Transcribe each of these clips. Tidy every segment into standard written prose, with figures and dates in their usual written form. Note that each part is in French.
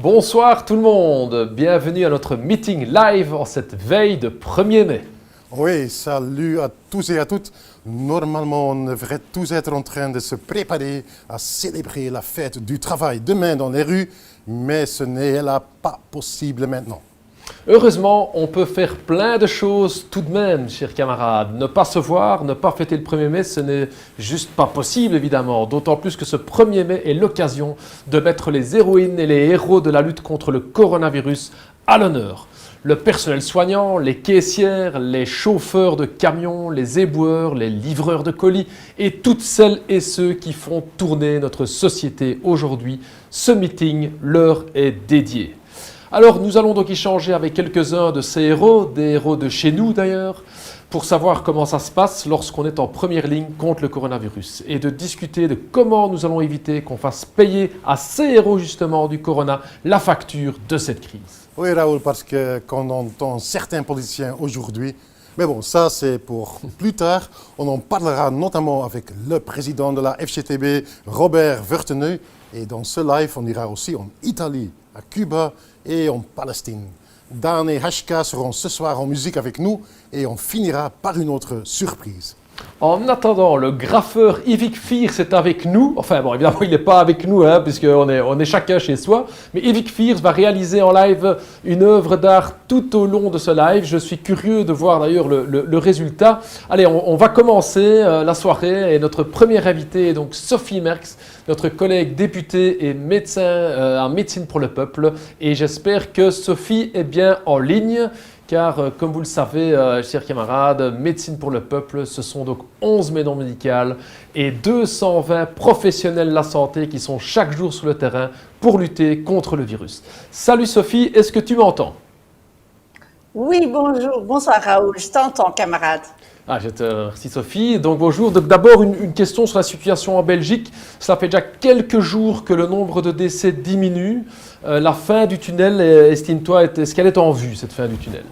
Bonsoir tout le monde, bienvenue à notre meeting live en cette veille de 1er mai. Oui, salut à tous et à toutes. Normalement, on devrait tous être en train de se préparer à célébrer la fête du travail demain dans les rues, mais ce n'est là pas possible maintenant. Heureusement, on peut faire plein de choses tout de même, chers camarades. Ne pas se voir, ne pas fêter le 1er mai, ce n'est juste pas possible évidemment. D'autant plus que ce 1er mai est l'occasion de mettre les héroïnes et les héros de la lutte contre le coronavirus à l'honneur. Le personnel soignant, les caissières, les chauffeurs de camions, les éboueurs, les livreurs de colis et toutes celles et ceux qui font tourner notre société aujourd'hui. Ce meeting leur est dédié. Alors nous allons donc échanger avec quelques-uns de ces héros, des héros de chez nous d'ailleurs, pour savoir comment ça se passe lorsqu'on est en première ligne contre le coronavirus et de discuter de comment nous allons éviter qu'on fasse payer à ces héros justement du corona la facture de cette crise. Oui, Raoul, parce que quand on entend certains politiciens aujourd'hui, mais bon, ça c'est pour plus tard, on en parlera notamment avec le président de la FCTB, Robert Verteneuil, et dans ce live, on ira aussi en Italie, à Cuba et en Palestine. Dan et Hashka seront ce soir en musique avec nous et on finira par une autre surprise. En attendant, le graffeur Yvick Fierce est avec nous. Enfin bon, évidemment, il n'est pas avec nous, puisqu'on est chacun chez soi. Mais Yvick Fierce va réaliser en live une œuvre d'art tout au long de ce live. Je suis curieux de voir d'ailleurs le résultat. Allez, on va commencer la soirée et notre première invitée est donc Sophie Merckx, notre collègue députée et médecin en médecine pour le peuple. Et j'espère que Sophie est bien en ligne. Car, comme vous le savez, chers camarades, Médecine pour le peuple, ce sont donc 11 maisons médicales et 220 professionnels de la santé qui sont chaque jour sur le terrain pour lutter contre le virus. Salut Sophie, est-ce que tu m'entends? Oui, bonjour. Bonsoir Raoul, je t'entends camarade. Je te remercie Sophie. Donc bonjour. D'abord une question sur la situation en Belgique. Cela fait déjà quelques jours que le nombre de décès diminue. La fin du tunnel, estime-toi, est-ce qu'elle est en vue, cette fin du tunnel?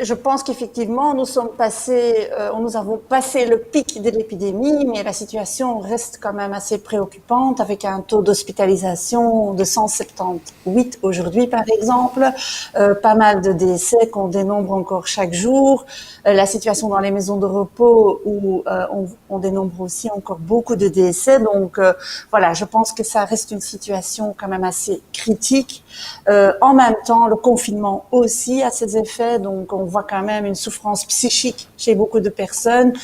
Je pense qu'effectivement, nous avons passé le pic de l'épidémie, mais la situation reste quand même assez préoccupante avec un taux d'hospitalisation de 178 aujourd'hui, par exemple, pas mal de décès qu'on dénombre encore chaque jour, la situation dans les maisons de repos où on dénombre aussi encore beaucoup de décès. Donc voilà, je pense que ça reste une situation quand même assez critique. En même temps, le confinement aussi a ses effets, donc on voit quand même une souffrance psychique chez beaucoup de personnes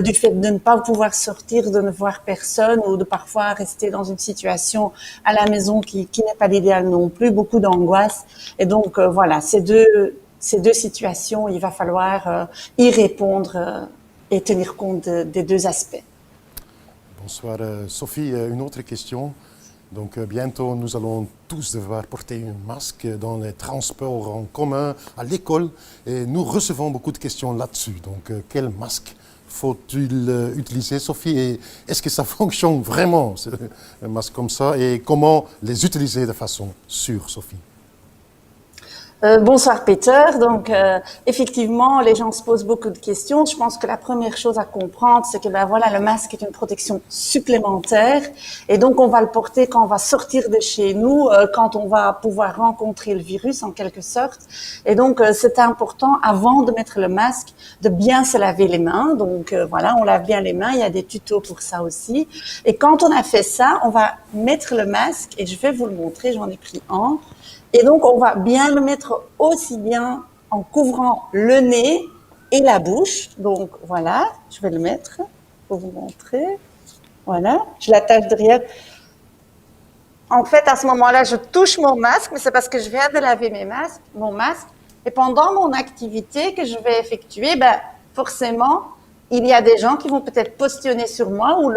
du fait de ne pas pouvoir sortir, de ne voir personne ou de parfois rester dans une situation à la maison qui n'est pas l'idéal non plus, beaucoup d'angoisse. Et donc voilà, ces deux situations, il va falloir y répondre et tenir compte des deux aspects. Bonsoir Sophie, une autre question. Donc bientôt, nous allons tous devoir porter un masque dans les transports en commun, à l'école. Et nous recevons beaucoup de questions là-dessus. Donc quel masque faut-il utiliser, Sophie? Et est-ce que ça fonctionne vraiment, un masque comme ça? Et comment les utiliser de façon sûre, Sophie? Bonsoir Peter. Donc effectivement, les gens se posent beaucoup de questions. Je pense que la première chose à comprendre, c'est que le masque est une protection supplémentaire et donc on va le porter quand on va sortir de chez nous, quand on va pouvoir rencontrer le virus en quelque sorte. Et donc c'est important avant de mettre le masque de bien se laver les mains. Donc on lave bien les mains. Il y a des tutos pour ça aussi. Et quand on a fait ça, on va mettre le masque et je vais vous le montrer. J'en ai pris un. Et donc, on va bien le mettre aussi bien en couvrant le nez et la bouche. Donc, voilà, je vais le mettre pour vous montrer. Voilà, je l'attache derrière. En fait, à ce moment-là, je touche mon masque, mais c'est parce que je viens de laver mon masque. Et pendant mon activité que je vais effectuer, forcément, il y a des gens qui vont peut-être postillonner sur moi ou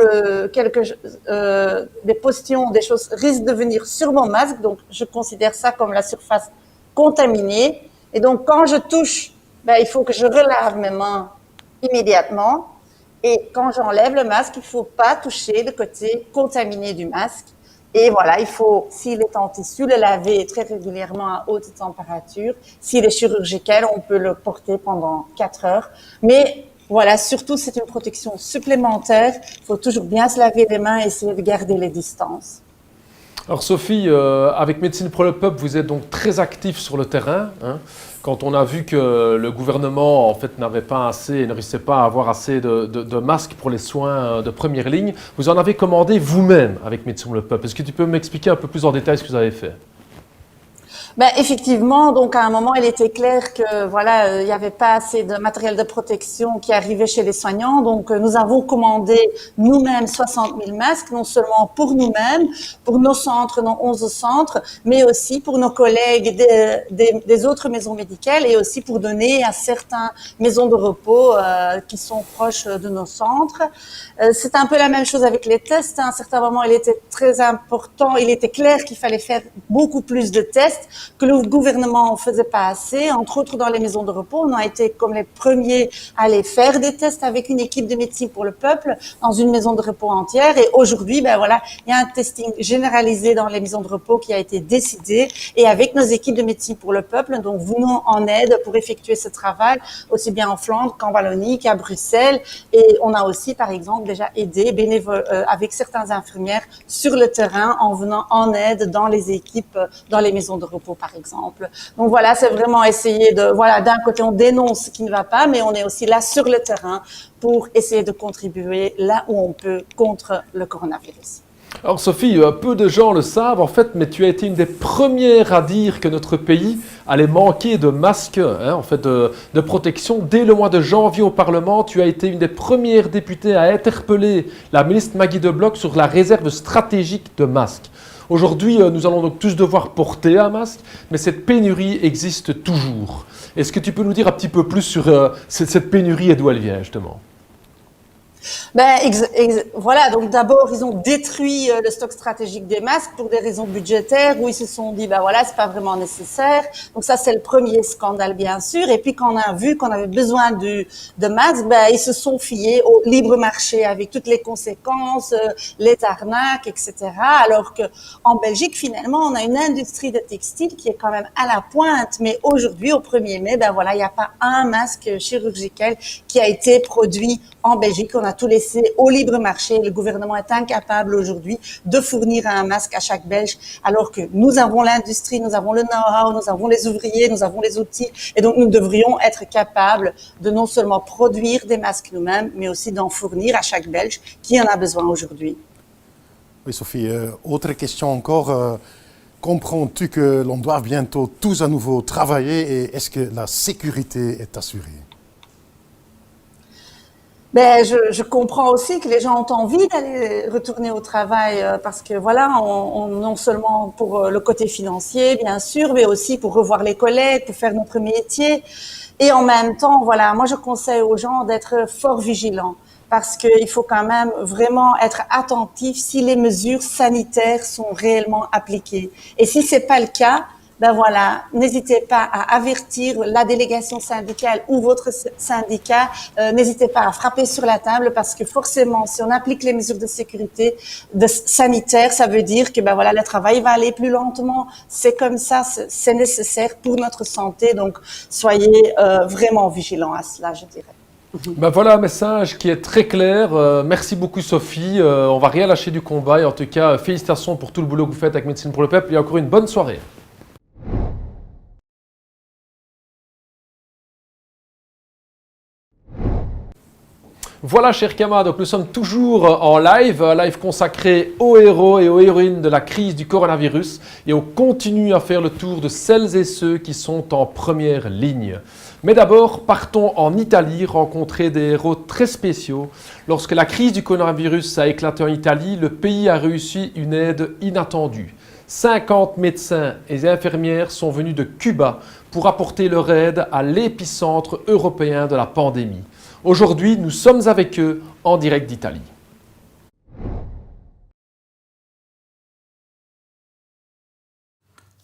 des postillons, des choses risquent de venir sur mon masque. Donc, je considère ça comme la surface contaminée. Et donc, quand je touche, il faut que je relave mes mains immédiatement. Et quand j'enlève le masque, il ne faut pas toucher le côté contaminé du masque. Et voilà, il faut, s'il est en tissu, le laver très régulièrement à haute température. S'il est chirurgical, on peut le porter pendant 4 heures. Mais voilà, surtout, c'est une protection supplémentaire. Il faut toujours bien se laver les mains et essayer de garder les distances. Alors Sophie, avec Médecine pour le Peuple, vous êtes donc très actif sur le terrain, hein. Quand on a vu que le gouvernement en fait n'avait pas assez, ne réussissait pas à avoir assez de masques pour les soins de première ligne, vous en avez commandé vous-même avec Médecine pour le Peuple. Est-ce que tu peux m'expliquer un peu plus en détail ce que vous avez fait? Ben, effectivement, donc à un moment, il était clair que voilà, il n'y avait pas assez de matériel de protection qui arrivait chez les soignants. Donc, nous avons commandé nous-mêmes 60 000 masques, non seulement pour nous-mêmes, pour nos centres, nos 11 centres, mais aussi pour nos collègues des autres maisons médicales et aussi pour donner à certaines maisons de repos qui sont proches de nos centres. C'est un peu la même chose avec les tests. À un certain moment, il était très important, il était clair qu'il fallait faire beaucoup plus de tests, que le gouvernement en faisait pas assez. Entre autres, dans les maisons de repos, on a été comme les premiers à aller faire des tests avec une équipe de Médecine pour le Peuple dans une maison de repos entière. Et aujourd'hui, ben voilà, il y a un testing généralisé dans les maisons de repos qui a été décidé. Et avec nos équipes de Médecine pour le Peuple, donc venons en aide pour effectuer ce travail, aussi bien en Flandre qu'en Wallonie, qu'à Bruxelles. Et on a aussi, par exemple, déjà aidé avec certaines infirmières sur le terrain en venant en aide dans les équipes, dans les maisons de repos, par exemple. Donc voilà, c'est vraiment essayer de, voilà, d'un côté, on dénonce ce qui ne va pas, mais on est aussi là sur le terrain pour essayer de contribuer là où on peut contre le coronavirus. Alors Sophie, peu de gens le savent en fait, mais tu as été une des premières à dire que notre pays allait manquer de masques, hein, en fait, de protection. Dès le mois de janvier au Parlement, tu as été une des premières députées à interpeller la ministre Maggie De Block sur la réserve stratégique de masques. Aujourd'hui, nous allons donc tous devoir porter un masque, mais cette pénurie existe toujours. Est-ce que tu peux nous dire un petit peu plus sur cette pénurie et d'où elle vient justement ? Ben, voilà, donc d'abord, ils ont détruit le stock stratégique des masques pour des raisons budgétaires, où ils se sont dit, ben voilà, c'est pas vraiment nécessaire. Donc ça, c'est le premier scandale, bien sûr. Et puis, quand on a vu qu'on avait besoin de masques, ben, ils se sont fiés au libre marché avec toutes les conséquences, les arnaques, etc. Alors que en Belgique, finalement, on a une industrie de textile qui est quand même à la pointe. Mais aujourd'hui, au 1er mai, ben voilà, il n'y a pas un masque chirurgical qui a été produit en Belgique. On a tout laissé au libre marché. Le gouvernement est incapable aujourd'hui de fournir un masque à chaque Belge, alors que nous avons l'industrie, nous avons le know-how, nous avons les ouvriers, nous avons les outils. Et donc, nous devrions être capables de non seulement produire des masques nous-mêmes, mais aussi d'en fournir à chaque Belge qui en a besoin aujourd'hui. Oui, Sophie, autre question encore. Comprends-tu que l'on doit bientôt tous à nouveau travailler et est-ce que la sécurité est assurée ? Ben, je comprends aussi que les gens ont envie d'aller retourner au travail parce que voilà, non seulement pour le côté financier, bien sûr, mais aussi pour revoir les collègues, pour faire notre métier. Et en même temps, voilà, moi je conseille aux gens d'être fort vigilants parce qu'il faut quand même vraiment être attentif si les mesures sanitaires sont réellement appliquées. Et si c'est pas le cas, ben voilà, n'hésitez pas à avertir la délégation syndicale ou votre syndicat. N'hésitez pas à frapper sur la table parce que forcément, si on applique les mesures de sécurité sanitaire, ça veut dire que ben voilà, le travail va aller plus lentement. C'est comme ça, c'est nécessaire pour notre santé. Donc, soyez vraiment vigilants à cela, je dirais. Ben voilà un message qui est très clair. Merci beaucoup Sophie. On va rien lâcher du combat et en tout cas, félicitations pour tout le boulot que vous faites avec Médecine pour le Peuple et encore une bonne soirée. Voilà, chers camarades, donc nous sommes toujours en live, live consacré aux héros et aux héroïnes de la crise du coronavirus. Et on continue à faire le tour de celles et ceux qui sont en première ligne. Mais d'abord, partons en Italie rencontrer des héros très spéciaux. Lorsque la crise du coronavirus a éclaté en Italie, le pays a réussi une aide inattendue. 50 médecins et infirmières sont venus de Cuba pour apporter leur aide à l'épicentre européen de la pandémie. Aujourd'hui, nous sommes avec eux en direct d'Italie.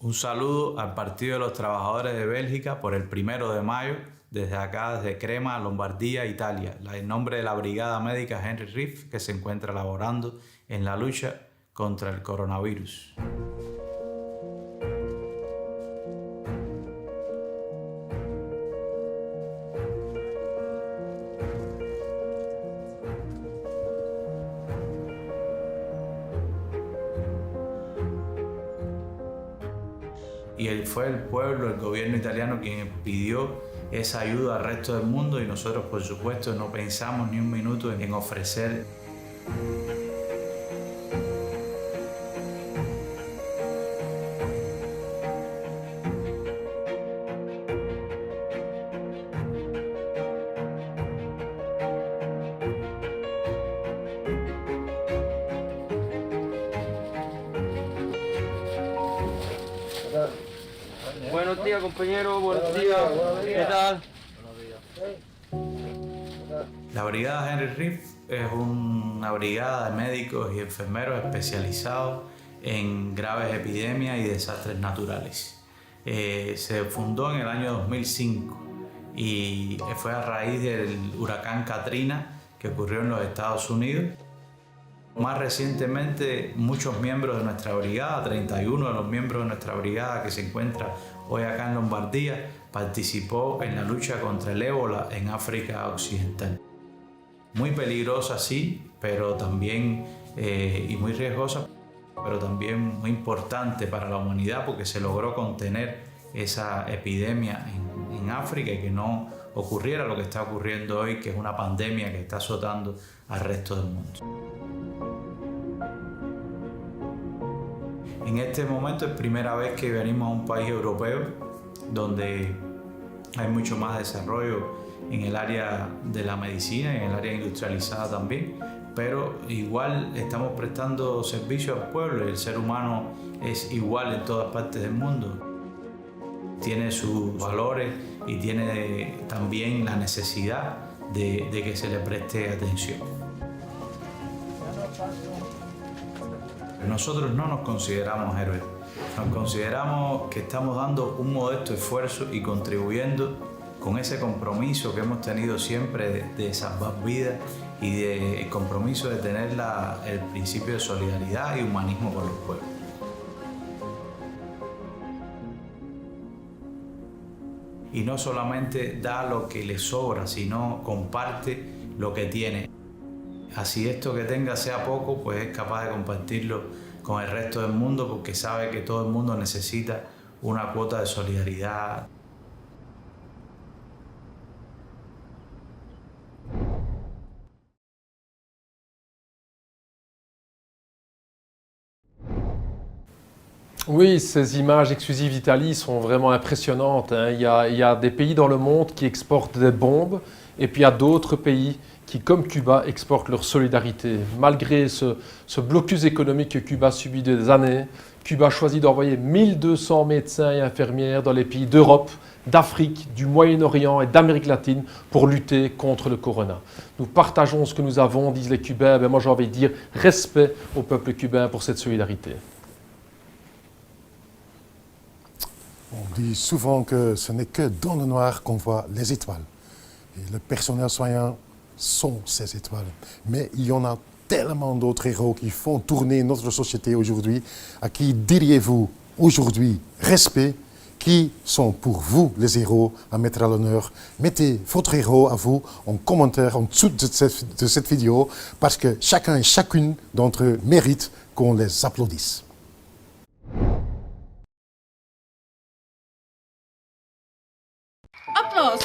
Un saludo al Partido de los Trabajadores de Bélgica por el 1 de mayo, desde acá, desde Crema, Lombardía, Italia, en nombre de la Brigada Médica Henry Riff, que se encuentra laborando en la lucha contra el coronavirus. y fue el pueblo, el gobierno italiano quien pidió esa ayuda al resto del mundo, y nosotros por supuesto no pensamos ni un minuto en ofrecer. Buenos días, compañero. Buenos días. ¿Qué tal? La Brigada Henry Riff es una brigada de médicos y enfermeros especializados en graves epidemias y desastres naturales. Se fundó en el año 2005 y fue a raíz del huracán Katrina que ocurrió en los Estados Unidos. Más recientemente, muchos miembros de nuestra brigada, 31 de los miembros de nuestra brigada que se encuentra hoy acá en Lombardía, participó en la lucha contra el ébola en África Occidental. Muy peligrosa, sí, pero también, y muy riesgosa, pero también muy importante para la humanidad porque se logró contener esa epidemia en África y que no ocurriera lo que está ocurriendo hoy, que es una pandemia que está azotando al resto del mundo. En este momento es primera vez que venimos a un país europeo donde hay mucho más desarrollo en el área de la medicina y en el área industrializada también, pero igual estamos prestando servicio al pueblo y el ser humano es igual en todas partes del mundo. Tiene sus valores y tiene también la necesidad de que se le preste atención. Nosotros no nos consideramos héroes, nos consideramos que estamos dando un modesto esfuerzo y contribuyendo con ese compromiso que hemos tenido siempre de salvar vidas y el compromiso de tener el principio de solidaridad y humanismo con los pueblos. Y no solamente da lo que le sobra, sino comparte lo que tiene. Así esto que tenga sea poco, pues es capaz de compartirlo con el resto del mundo porque sabe que todo el mundo necesita una cuota de solidaridad. Oui, ces images exclusives d'Italie sont vraiment impressionnantes, hein. Il y a des pays dans le monde qui exportent des bombes et puis il y a d'autres pays qui, comme Cuba, exportent leur solidarité. Malgré ce blocus économique que Cuba subit des années, Cuba choisit d'envoyer 1200 médecins et infirmières dans les pays d'Europe, d'Afrique, du Moyen-Orient et d'Amérique latine pour lutter contre le corona. Nous partageons ce que nous avons, disent les Cubains. Ben moi j'ai envie de dire respect au peuple cubain pour cette solidarité. On dit souvent que ce n'est que dans le noir qu'on voit les étoiles. Et le personnel soignant sont ces étoiles. Mais il y en a tellement d'autres héros qui font tourner notre société aujourd'hui. À qui diriez-vous aujourd'hui respect? Qui sont pour vous les héros à mettre à l'honneur? Mettez votre héros à vous en commentaire en dessous de cette vidéo parce que chacun et chacune d'entre eux mérite qu'on les applaudisse. Applause.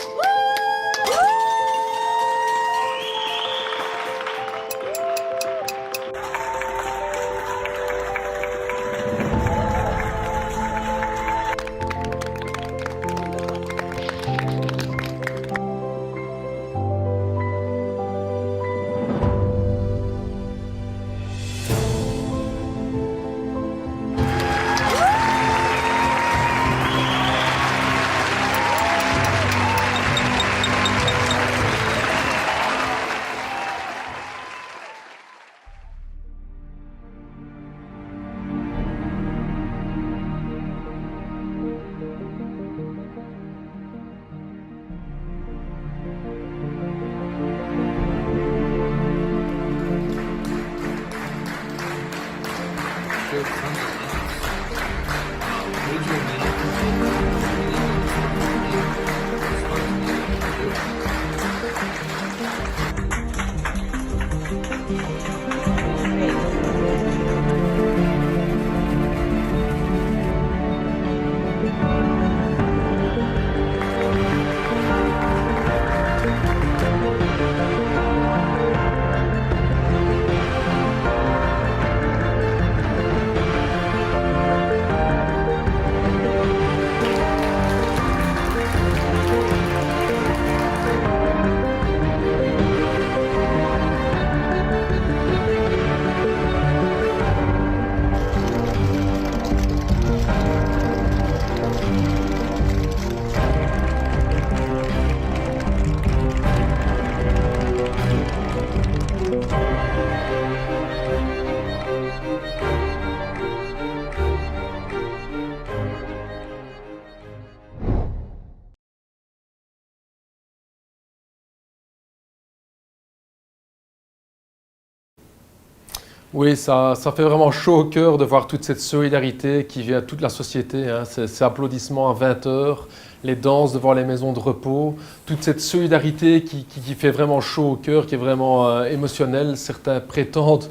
Oui, ça fait vraiment chaud au cœur de voir toute cette solidarité qui vient de toute la société, hein. Ces applaudissements à 20 heures, les danses devant les maisons de repos, toute cette solidarité qui fait vraiment chaud au cœur, qui est vraiment émotionnelle. Certains prétendent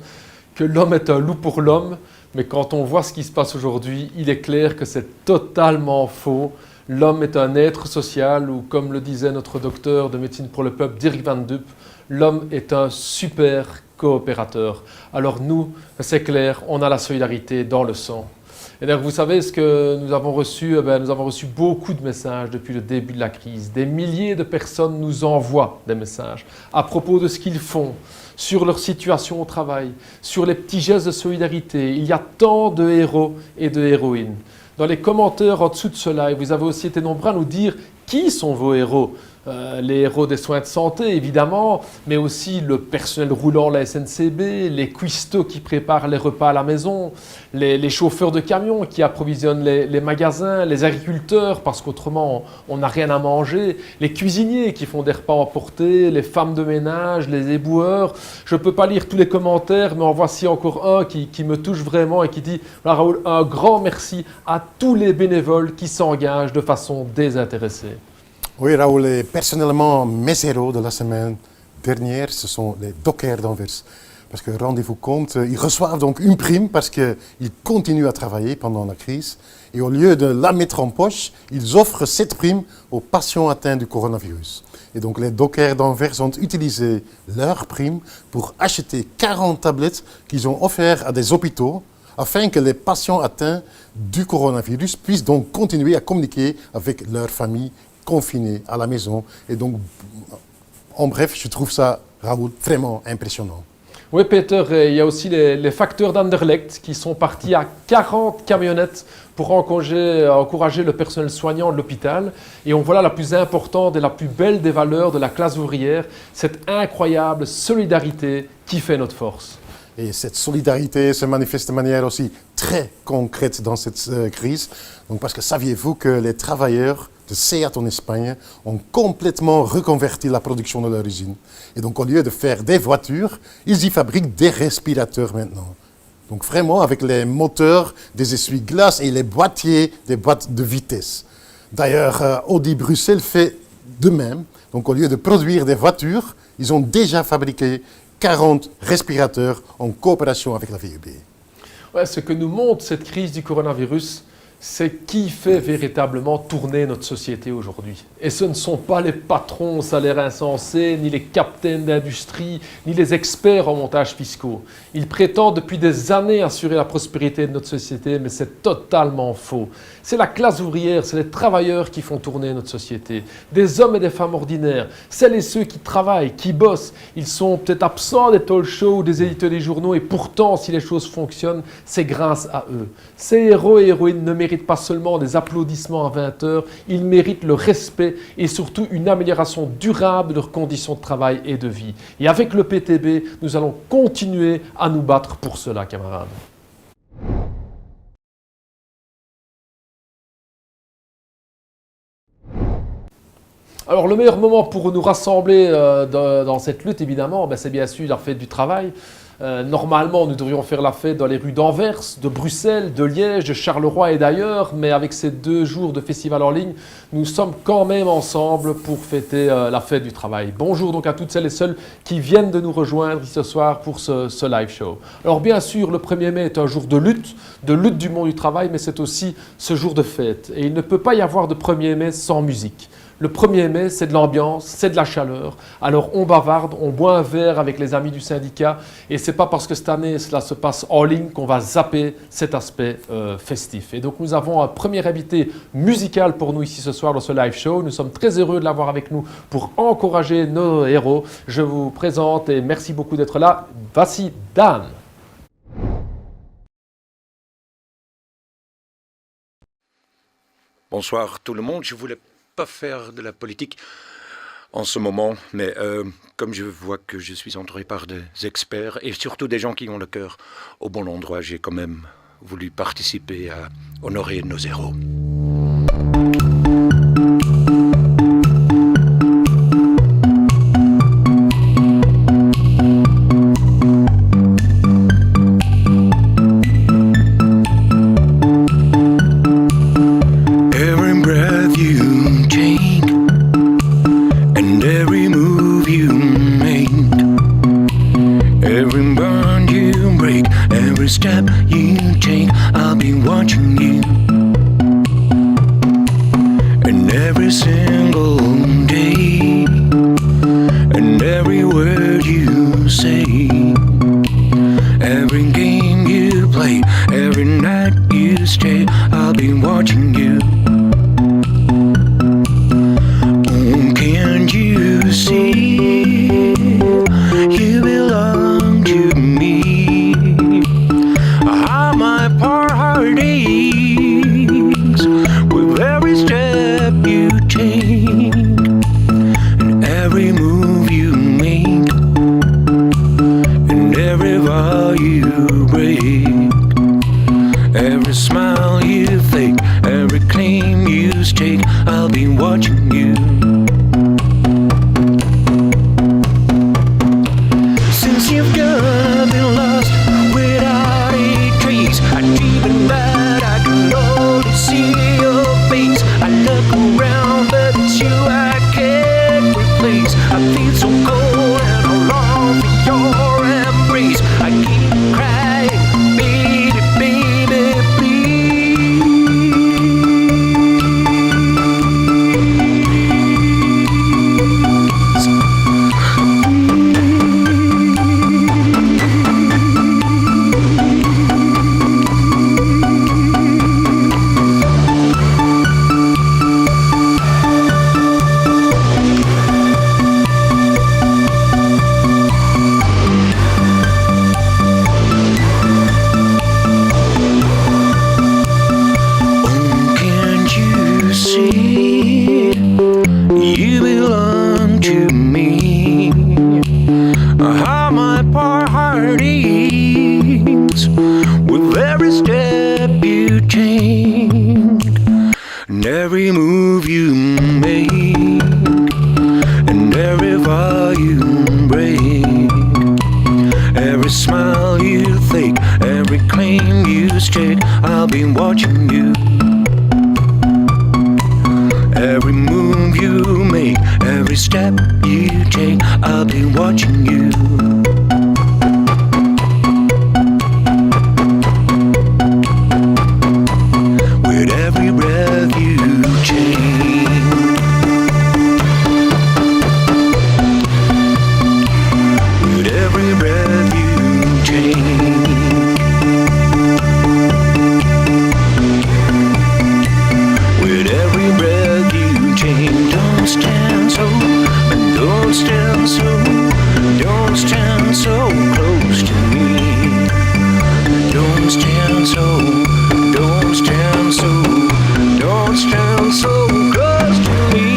que l'homme est un loup pour l'homme, mais quand on voit ce qui se passe aujourd'hui, il est clair que c'est totalement faux. L'homme est un être social, ou comme le disait notre docteur de médecine pour le peuple, Dirk Van Dup, l'homme est un super coopérateur. Alors nous, c'est clair, on a la solidarité dans le sang. Et donc vous savez ce que nous avons reçu? Nous avons reçu beaucoup de messages depuis le début de la crise. Des milliers de personnes nous envoient des messages à propos de ce qu'ils font, sur leur situation au travail, sur les petits gestes de solidarité. Il y a tant de héros et de héroïnes. Dans les commentaires en dessous de ce live, vous avez aussi été nombreux à nous dire qui sont vos héros. Les héros des soins de santé, évidemment, mais aussi le personnel roulant de la SNCB, les cuistots qui préparent les repas à la maison, les chauffeurs de camions qui approvisionnent les magasins, les agriculteurs, parce qu'autrement, on n'a rien à manger, les cuisiniers qui font des repas emportés, les femmes de ménage, les éboueurs. Je ne peux pas lire tous les commentaires, mais en voici encore un qui me touche vraiment et qui dit « Raoul, un grand merci à tous les bénévoles qui s'engagent de façon désintéressée. » Oui, Raoul, et personnellement, mes héros de la semaine dernière, ce sont les dockers d'Anvers. Parce que rendez-vous compte, ils reçoivent donc une prime parce qu'ils continuent à travailler pendant la crise. Et au lieu de la mettre en poche, ils offrent cette prime aux patients atteints du coronavirus. Et donc les dockers d'Anvers ont utilisé leur prime pour acheter 40 tablettes qu'ils ont offertes à des hôpitaux afin que les patients atteints du coronavirus puissent donc continuer à communiquer avec leur famille confinés à la maison. Et donc, en bref, je trouve ça, Raoul, vraiment impressionnant. Oui, Peter, et il y a aussi les facteurs d'Anderlecht qui sont partis à 40 camionnettes pour encourager le personnel soignant de l'hôpital. Et on voit là la plus importante et la plus belle des valeurs de la classe ouvrière, cette incroyable solidarité qui fait notre force. Et cette solidarité se manifeste de manière aussi très concrète dans cette crise. Donc, parce que saviez-vous que les travailleurs de Seat en Espagne ont complètement reconverti la production de leur usine. Et donc au lieu de faire des voitures, ils y fabriquent des respirateurs maintenant. Donc vraiment avec les moteurs des essuie-glaces et les boîtiers des boîtes de vitesse. D'ailleurs, Audi Bruxelles fait de même. Donc au lieu de produire des voitures, ils ont déjà fabriqué 40 respirateurs en coopération avec la VUB. Ouais, ce que nous montre cette crise du coronavirus, c'est qui fait véritablement tourner notre société aujourd'hui. Et ce ne sont pas les patrons au salaire insensé, ni les captains d'industrie, ni les experts en montage fiscaux. Ils prétendent depuis des années assurer la prospérité de notre société, mais c'est totalement faux. C'est la classe ouvrière, c'est les travailleurs qui font tourner notre société. Des hommes et des femmes ordinaires, celles et ceux qui travaillent, qui bossent. Ils sont peut-être absents des talk shows ou des éditeurs des journaux, et pourtant, si les choses fonctionnent, c'est grâce à eux. Ces héros et héroïnes ne méritent pas seulement des applaudissements à 20 heures, ils méritent le respect et surtout une amélioration durable de leurs conditions de travail et de vie. Et avec le PTB, nous allons continuer à nous battre pour cela, camarades. Alors le meilleur moment pour nous rassembler dans cette lutte, évidemment, c'est bien sûr la fête du travail. Normalement, nous devrions faire la fête dans les rues d'Anvers, de Bruxelles, de Liège, de Charleroi et d'ailleurs, mais avec ces 2 jours de festival en ligne, nous sommes quand même ensemble pour fêter la fête du travail. Bonjour donc à toutes celles et ceux qui viennent de nous rejoindre ce soir pour ce live show. Alors bien sûr, le 1er mai est un jour de lutte du monde du travail, mais c'est aussi ce jour de fête. Et il ne peut pas y avoir de 1er mai sans musique. Le 1er mai, c'est de l'ambiance, c'est de la chaleur. Alors on bavarde, on boit un verre avec les amis du syndicat et c'est pas parce que cette année cela se passe en ligne qu'on va zapper cet aspect festif. Et donc nous avons un premier invité musical pour nous ici ce soir dans ce live show. Nous sommes très heureux de l'avoir avec nous pour encourager nos héros. Je vous présente et merci beaucoup d'être là. Voici Dan. Bonsoir tout le monde, je voulais pas faire de la politique en ce moment, mais comme je vois que je suis entouré par des experts et surtout des gens qui ont le cœur au bon endroit, j'ai quand même voulu participer à honorer nos héros. Every bond you break, every step you take, I'll be watching you. And every single day, and every word you say, every game you play, every night you stay, I'll be watching you. Oh, can't you see? You belong to me. How my heart aches with every step you take, and every move you make, and every vow you break, every smile you fake, every claim you stake, I'll be watching you. Since you've gone, been lost without a trace, I dream that I can only see your face. I look around, but it's you I can't replace. I feel so cold and I long for your embrace. I keep crying, baby, baby, please. Oh, can't you see? You belong to me. How my heart aches with every step you take, and every move you make, and every vow you break, every smile you fake, every claim you stake, I'll be watching you. Every move you make, every step you take, I'll be watching you. With every breath you take, with every breath you take, with every breath you take. Don't stand so, and don't stand so, don't stand so close to me. Don't stand so, don't stand so, don't stand so close to me.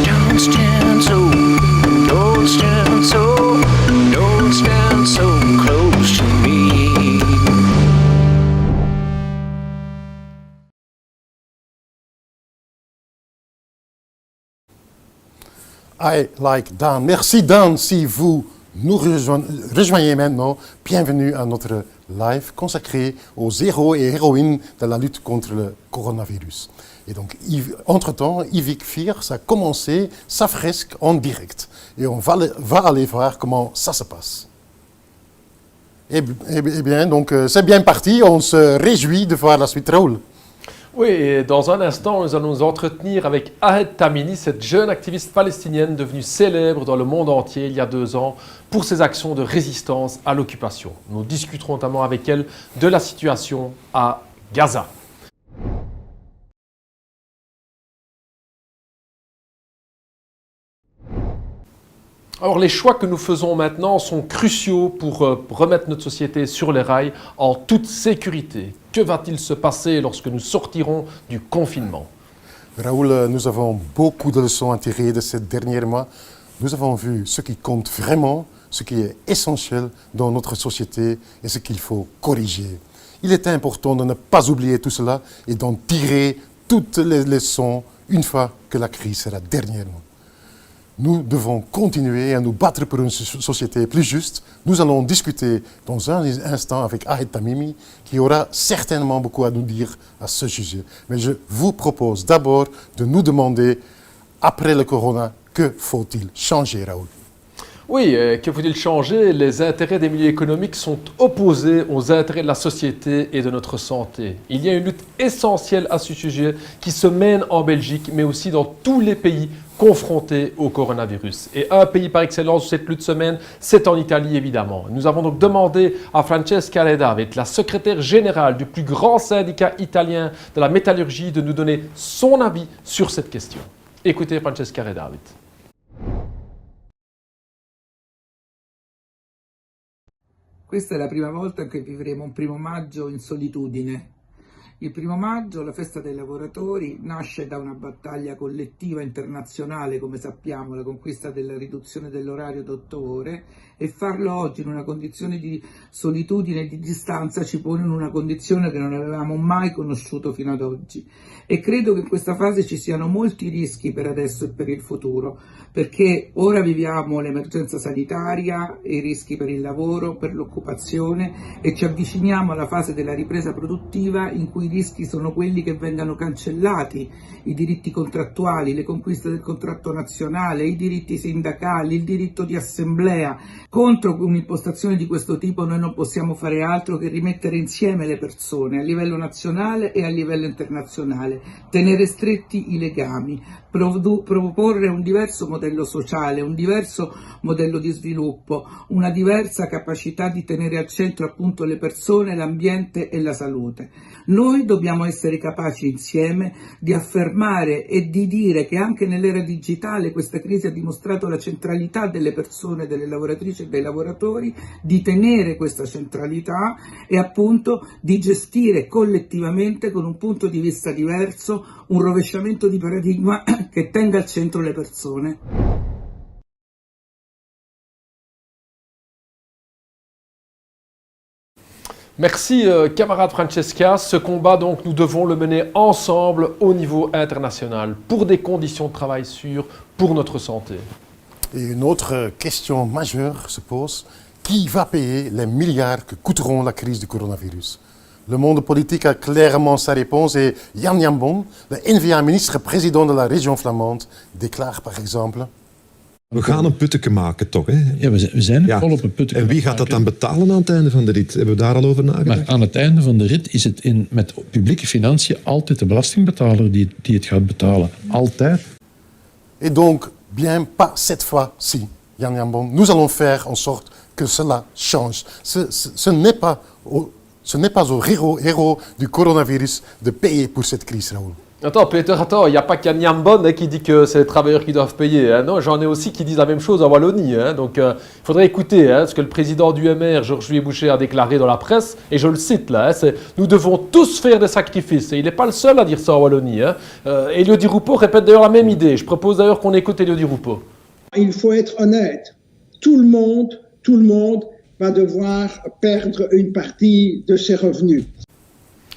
Don't stand so, don't stand so, don't stand so close to me. I like Dan. Merci Dan, si vous nous rejoignez maintenant. Bienvenue à notre live consacré aux héros et héroïnes de la lutte contre le coronavirus. Et donc, entre-temps, Yvick Fiers a commencé sa fresque en direct. Et on va aller voir comment ça se passe. Eh bien, donc c'est bien parti. On se réjouit de voir la suite. Raoul. Oui, et dans un instant, nous allons nous entretenir avec Ahed Tamimi, cette jeune activiste palestinienne devenue célèbre dans le monde entier il y a 2 ans pour ses actions de résistance à l'occupation. Nous discuterons notamment avec elle de la situation à Gaza. Alors les choix que nous faisons maintenant sont cruciaux pour remettre notre société sur les rails en toute sécurité. Que va-t-il se passer lorsque nous sortirons du confinement? Raoul, nous avons beaucoup de leçons à tirer de ces derniers mois. Nous avons vu ce qui compte vraiment, ce qui est essentiel dans notre société et ce qu'il faut corriger. Il est important de ne pas oublier tout cela et d'en tirer toutes les leçons une fois que la crise sera derrière nous. Nous devons continuer à nous battre pour une société plus juste. Nous allons discuter dans un instant avec Ahed Tamimi, qui aura certainement beaucoup à nous dire à ce sujet. Mais je vous propose d'abord de nous demander, après le corona, que faut-il changer, Raoul? Oui, que faut-il changer? Les intérêts des milieux économiques sont opposés aux intérêts de la société et de notre santé. Il y a une lutte essentielle à ce sujet qui se mène en Belgique, mais aussi dans tous les pays confrontés au coronavirus. Et un pays par excellence où cette lutte se mène, c'est en Italie évidemment. Nous avons donc demandé à Francesca Redavid, la secrétaire générale du plus grand syndicat italien de la métallurgie, de nous donner son avis sur cette question. Écoutez Francesca Redavid. Questa è la prima volta che vivremo un 1° maggio in solitudine. Il 1° maggio, la festa dei lavoratori, nasce da una battaglia collettiva internazionale, come sappiamo, la conquista della riduzione dell'orario d'8 ore, e farlo oggi in una condizione di solitudine e di distanza ci pone in una condizione che non avevamo mai conosciuto fino ad oggi. E credo che in questa fase ci siano molti rischi per adesso e per il futuro, perché ora viviamo l'emergenza sanitaria, i rischi per il lavoro, per l'occupazione, e ci avviciniamo alla fase della ripresa produttiva in cui i rischi sono quelli che vengano cancellati i diritti contrattuali, le conquiste del contratto nazionale, i diritti sindacali, il diritto di assemblea. Contro un'impostazione di questo tipo noi non possiamo fare altro che rimettere insieme le persone a livello nazionale e a livello internazionale, tenere stretti i legami, proporre un diverso modello sociale, un diverso modello di sviluppo, una diversa capacità di tenere al centro appunto le persone, l'ambiente e la salute. Noi dobbiamo essere capaci insieme di affermare e di dire che anche nell'era digitale questa crisi ha dimostrato la centralità delle persone, delle lavoratrici e dei lavoratori, di tenere questa centralità e appunto di gestire collettivamente con un punto di vista diverso un rovesciamento di paradigma che tenga al centro le persone. Merci camarade Francesca. Ce combat donc nous devons le mener ensemble au niveau international pour des conditions de travail sûres, pour notre santé. Et une autre question majeure se pose, qui va payer les milliards que coûteront la crise du coronavirus? Le monde politique a clairement sa réponse et Jan Jambon, le NVA-ministre-président de la région flamande, déclare par exemple... We gaan een putteke maken toch, hè? Ja, we zijn volop een putteke. En wie gaat dat dan betalen aan het einde van de rit? Hebben we daar al over nagedacht? Maar aan het einde van de rit is het met publieke financiën altijd de belastingbetaler die het gaat betalen. Altijd. Et donc, bien pas cette fois-ci, Jan Jambon. Nous allons faire en sorte que cela change. Ce n'est pas aux héros du coronavirus de payer pour cette crise, Raoul. Attends, Peter, il n'y a pas qu'Yann Jambon qui dit que c'est les travailleurs qui doivent payer. Hein. Non, j'en ai aussi qui disent la même chose en Wallonie. Hein. Donc, il faudrait écouter ce que le président du MR, Georges-Louis Boucher, a déclaré dans la presse. Et je le cite là, c'est « Nous devons tous faire des sacrifices ». Et il n'est pas le seul à dire ça en Wallonie. Hein. Elio Di Rupo répète d'ailleurs la même idée. Je propose d'ailleurs qu'on écoute Elio Di Rupo. Il faut être honnête. Tout le monde va devoir perdre une partie de ses revenus.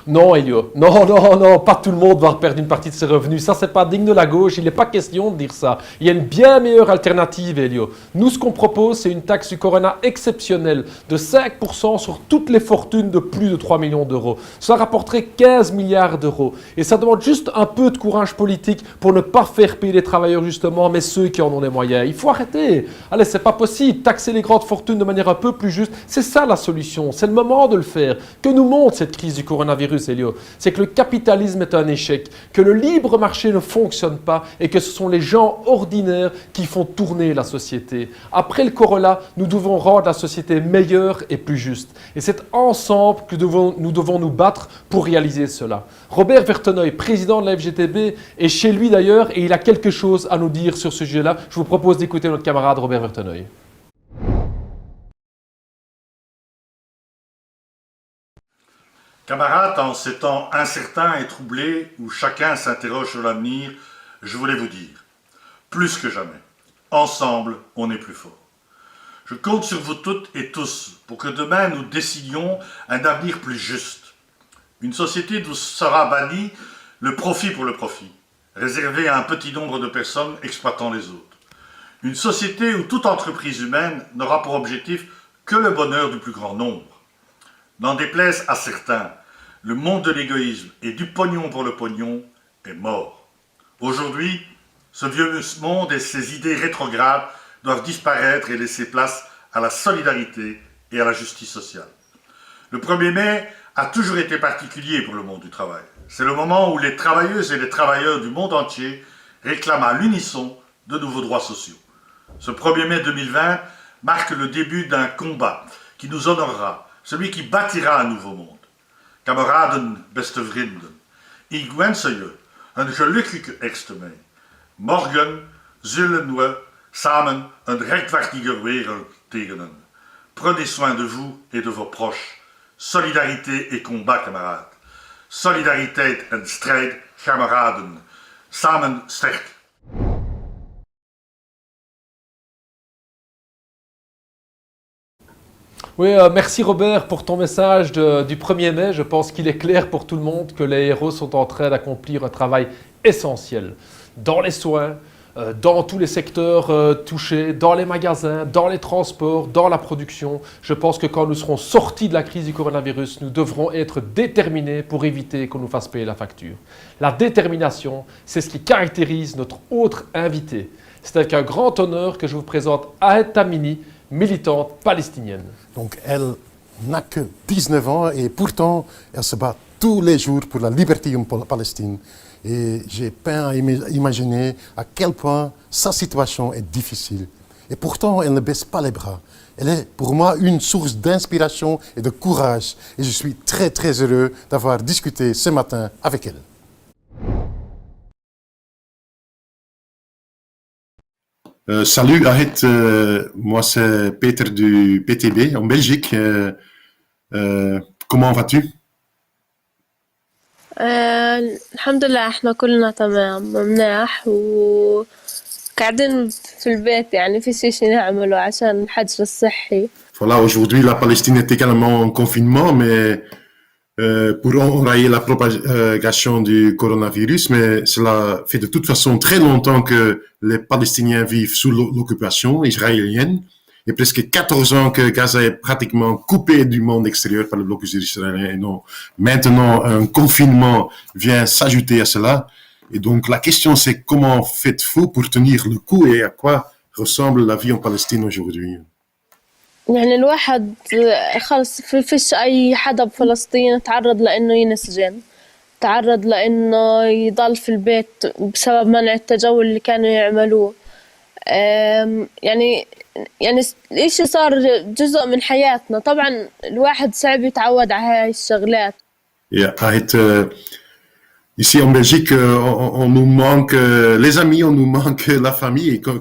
Non, Elio. Non, pas tout le monde va perdre une partie de ses revenus. Ça, c'est pas digne de la gauche. Il n'est pas question de dire ça. Il y a une bien meilleure alternative, Elio. Nous, ce qu'on propose, c'est une taxe du corona exceptionnelle de 5% sur toutes les fortunes de plus de 3 millions d'euros. Ça rapporterait 15 milliards d'euros. Et ça demande juste un peu de courage politique pour ne pas faire payer les travailleurs, justement, mais ceux qui en ont les moyens. Il faut arrêter. Allez, c'est pas possible. Taxer les grandes fortunes de manière un peu plus juste, c'est ça la solution. C'est le moment de le faire. Que nous montre cette crise du coronavirus, Elio, c'est que le capitalisme est un échec, que le libre marché ne fonctionne pas et que ce sont les gens ordinaires qui font tourner la société. Après le corona, nous devons rendre la société meilleure et plus juste. Et c'est ensemble que nous devons nous battre pour réaliser cela. Robert Vertenoy, président de la FGTB, est chez lui d'ailleurs et il a quelque chose à nous dire sur ce sujet-là. Je vous propose d'écouter notre camarade Robert Vertenoy. Camarades, en ces temps incertains et troublés où chacun s'interroge sur l'avenir, je voulais vous dire, plus que jamais, ensemble, on est plus fort. Je compte sur vous toutes et tous pour que demain nous décidions un avenir plus juste. Une société d'où sera banni le profit pour le profit, réservé à un petit nombre de personnes exploitant les autres. Une société où toute entreprise humaine n'aura pour objectif que le bonheur du plus grand nombre. N'en déplaise à certains, le monde de l'égoïsme et du pognon pour le pognon est mort. Aujourd'hui, ce vieux monde et ses idées rétrogrades doivent disparaître et laisser place à la solidarité et à la justice sociale. Le 1er mai a toujours été particulier pour le monde du travail. C'est le moment où les travailleuses et les travailleurs du monde entier réclament à l'unisson de nouveaux droits sociaux. Ce 1er mai 2020 marque le début d'un combat qui nous honorera, celui qui bâtira un nouveau monde. Kameraden, beste vrienden, ik wens je een gelukkige externe. Morgen zullen we samen een rechtvaardiger wereld tekenen. Prenez soin de vous et de vos proches. Solidarité et combat, camarades. Solidariteit en strijd, kameraden. Samen sterk. Oui, merci Robert pour ton message du 1er mai. Je pense qu'il est clair pour tout le monde que les héros sont en train d'accomplir un travail essentiel dans les soins, dans tous les secteurs touchés, dans les magasins, dans les transports, dans la production. Je pense que quand nous serons sortis de la crise du coronavirus, nous devrons être déterminés pour éviter qu'on nous fasse payer la facture. La détermination, c'est ce qui caractérise notre autre invité. C'est avec un grand honneur que je vous présente Ahed Tamimi, militante palestinienne. Donc elle n'a que 19 ans et pourtant elle se bat tous les jours pour la liberté en Palestine. Et j'ai peine à imaginer à quel point sa situation est difficile. Et pourtant elle ne baisse pas les bras. Elle est pour moi une source d'inspiration et de courage. Et je suis très très heureux d'avoir discuté ce matin avec elle. Salut Ahed, moi c'est Peter du PTB en Belgique. Comment vas-tu? الحمد لله احنا كلنا تمام مناح وقاعدين في البيت يعني في شي نعمله عشان الحجر الصحي. Voilà, aujourd'hui la Palestine est également en confinement, mais pour enrayer la propagation du coronavirus, mais cela fait de toute façon très longtemps que les Palestiniens vivent sous l'occupation israélienne. Et presque 14 ans que Gaza est pratiquement coupé du monde extérieur par le blocus israélien. Et non, maintenant, un confinement vient s'ajouter à cela. Et donc, la question, c'est comment faites-vous pour tenir le coup et à quoi ressemble la vie en Palestine aujourd'hui? يعني الواحد خلص فيش أي حدا بفلسطين تعرض لأنه ينسجن، تعرض لأنه يضل في البيت بسبب منع التجول اللي كانوا يعملوه. يعني الإشي صار جزء من حياتنا. طبعا الواحد صعب يتعود على هاي الشغلات. Ici en Belgique, on nous manque les amis, on nous manque la famille. Comme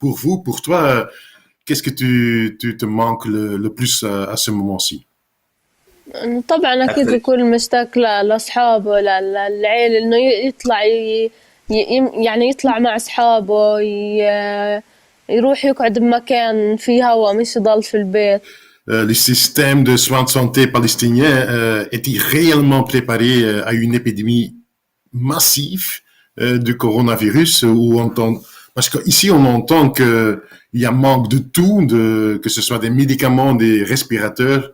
pour vous, pour toi, qu'est-ce que tu te manques le plus à ce moment-ci? طبعا أكيد الكل مشتاق لأصحابه للعيلة إنه يطلع يعني يطلع مع أصحابه يروح يقعد بمكان فيه هوا مش يضل في البيت. Le système de soins de santé palestinien est-il réellement préparé à une épidémie massive du coronavirus parce qu'ici on entend qu'il y a manque de tout, que ce soit des médicaments, des respirateurs.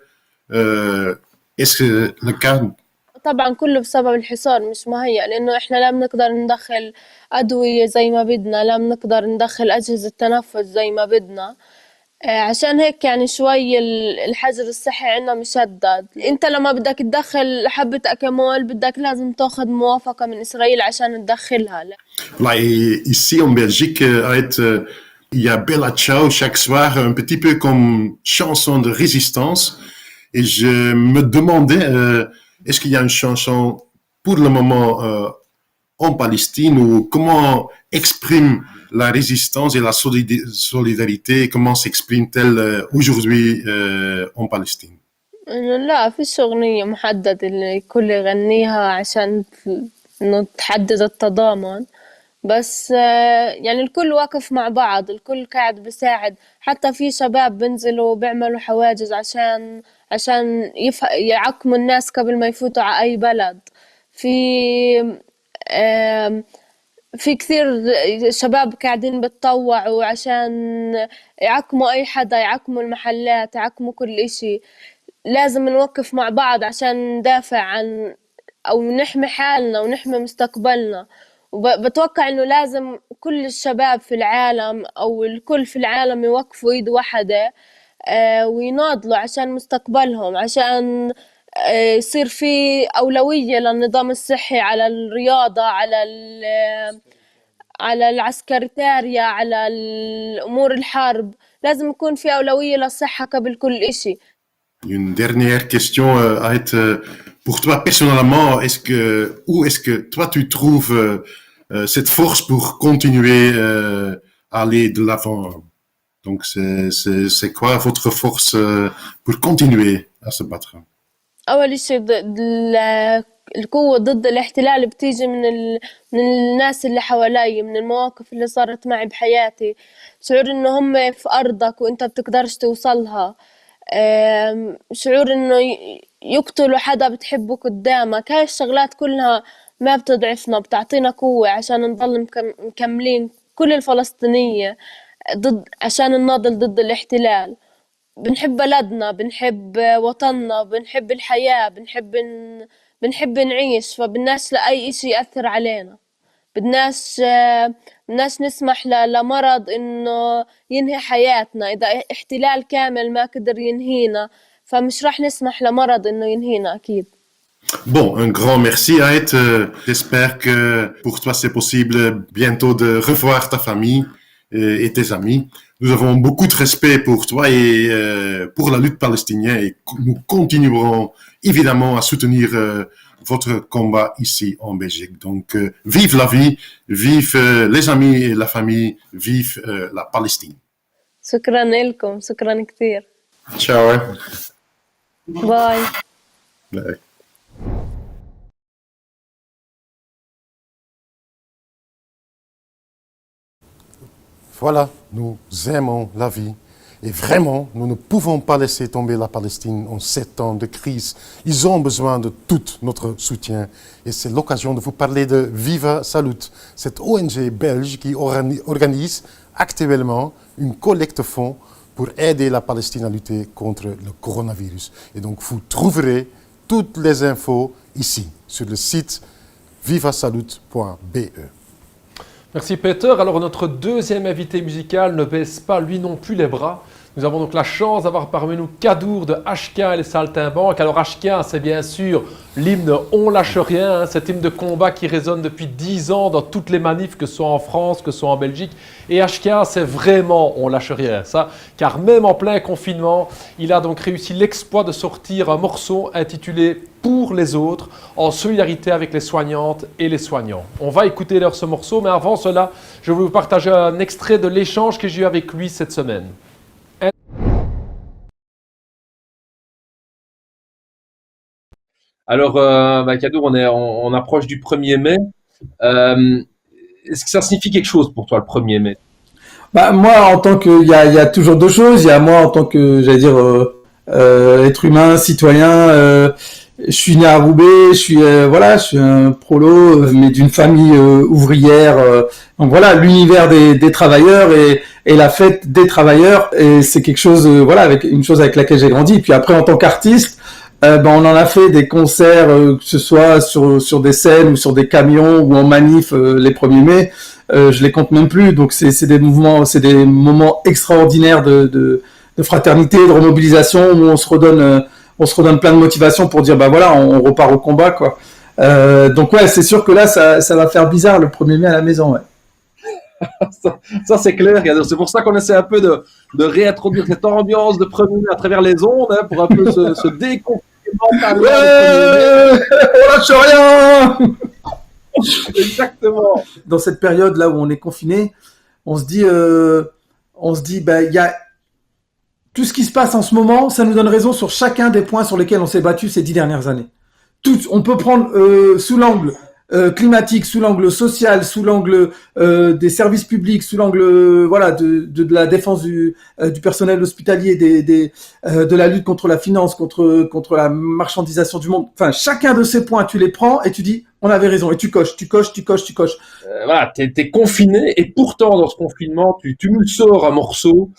Est-ce que le cas? طبعا كله بسبب الحصار مش مهيأ لأنه إحنا لا بنقدر ندخل أدوية زي ما بدنا، لا بنقدر ندخل أجهزة تنفس زي ما بدنا. عشان هيك يعني شوي الحجر الصحي عنا مشدد. انت لما بدك تدخل حبة أكامول بدك لازم تاخذ موافقة من إسرائيل عشان تدخلها. Là, ici en Belgique, il y a Bella Ciao chaque soir, un petit peu comme chanson de résistance. Et je me demandais, est-ce qu'il y a une chanson pour le moment en Palestine ou comment exprime la résistance et la solidarité, comment s'exprime-t-elle aujourd'hui en Palestine? لا فيش أغنية محددة اللي الكل يغنيها عشان إنه تحدد التضامن، بس يعني الكل واقف مع بعض، الكل قاعد بيساعد. حتى في شباب بنزلوا بيعملوا حواجز عشان يعقموا الناس قبل ما يفوتوا على أي بلد. في كثير شباب قاعدين بتطوعوا عشان يعقموا أي حدا، يعقموا المحلات، يعقموا كل إشي. لازم نوقف مع بعض عشان ندافع عن أو نحمي حالنا ونحمي مستقبلنا. وبتوقع إنه لازم كل الشباب في العالم أو الكل في العالم يوقفوا إيد واحدة ويناضلوا عشان مستقبلهم، عشان يصير في أولوية للنظام الصحي على الرياضة، على العسكرية، على الأمور الحرب. لازم يكون في أولوية للصحة قبل كل إشي. Une dernière question, Aït, pour toi personnellement, où est-ce que toi tu trouves cette force pour continuer à aller de l'avant? Donc c'est quoi votre force pour continuer à se battre? أول إشي القوة ضد الاحتلال بتيجي من الناس اللي حوالي، من المواقف اللي صارت معي بحياتي، شعور إنه هم في أرضك وإنت بتقدرش توصلها، شعور إنه يقتلوا حدا بتحبه قدامك. هاي الشغلات كلها ما بتضعفنا، بتعطينا قوة عشان نضل مكملين كل الفلسطينية عشان نناضل ضد الاحتلال. بنحب بلدنا، بنحب وطننا، بنحب الحياة، بنحب نعيش، فبدناش لأي إشي يأثر علينا. بدناش نسمح لمرض إنه ينهي حياتنا. إذا احتلال كامل ما قدر ينهينا، فمش راح نسمح لمرض إنه ينهينا أكيد. Bon, un grand merci, Aït. J'espère que pour toi c'est possible bientôt de revoir ta famille et tes amis. Nous avons beaucoup de respect pour toi et pour la lutte palestinienne et nous continuerons évidemment à soutenir votre combat ici en Belgique. Donc, vive la vie, vive les amis et la famille, vive la Palestine. شكرا لكم، شكرا كثير. Ciao. باي. Bye. Voilà, nous aimons la vie et vraiment, nous ne pouvons pas laisser tomber la Palestine en 7 ans de crise. Ils ont besoin de tout notre soutien et c'est l'occasion de vous parler de Viva Salut, cette ONG belge qui organise actuellement une collecte de fonds pour aider la Palestine à lutter contre le coronavirus. Et donc, vous trouverez toutes les infos ici, sur le site vivasalut.be. Merci Peter. Alors notre deuxième invité musical ne baisse pas lui non plus les bras. Nous avons donc la chance d'avoir parmi nous Kadour de HK et les Saltimbanques. Alors HK, c'est bien sûr l'hymne On lâche rien, hein, cet hymne de combat qui résonne depuis 10 ans dans toutes les manifs, que ce soit en France, que ce soit en Belgique. Et HK, c'est vraiment On lâche rien, ça, car même en plein confinement, il a donc réussi l'exploit de sortir un morceau intitulé Pour les autres, en solidarité avec les soignantes et les soignants. On va écouter leur ce morceau, mais avant cela, je vais vous partager un extrait de l'échange que j'ai eu avec lui cette semaine. Alors, Kadour, on approche du 1er mai. Est-ce que ça signifie quelque chose pour toi, le 1er mai? Moi, en tant que, il y a toujours deux choses. Il y a moi, en tant que, j'allais dire, être humain, citoyen, je suis né à Roubaix, je suis un prolo, mais d'une famille ouvrière. Donc voilà, l'univers des travailleurs et la fête des travailleurs, et c'est quelque chose, avec une chose avec laquelle j'ai grandi. Et puis après, en tant qu'artiste, on en a fait des concerts, que ce soit sur des scènes ou sur des camions ou en manif les 1er mai. Je les compte même plus. Donc c'est des mouvements, c'est des moments extraordinaires de fraternité, de remobilisation où on se redonne plein de motivation pour dire on repart au combat quoi. Donc ouais, c'est sûr que là ça va faire bizarre le 1er mai à la maison, ouais. Ça c'est clair, c'est pour ça qu'on essaie un peu de réintroduire cette ambiance de 1er mai à travers les ondes, hein, pour un peu se déconfiner mentalement. Ouais, on lâche rien. Exactement. Dans cette période là où on est confiné, on se dit il y a tout ce qui se passe en ce moment, ça nous donne raison sur chacun des points sur lesquels on s'est battu ces 10 dernières années. On peut prendre sous l'angle climatique, sous l'angle social, sous l'angle des services publics, sous l'angle de la défense du personnel hospitalier, de la lutte contre la finance, contre la marchandisation du monde. Enfin, chacun de ces points, tu les prends et tu dis on avait raison, et tu coches. T'es confiné et pourtant dans ce confinement, tu nous sors un morceau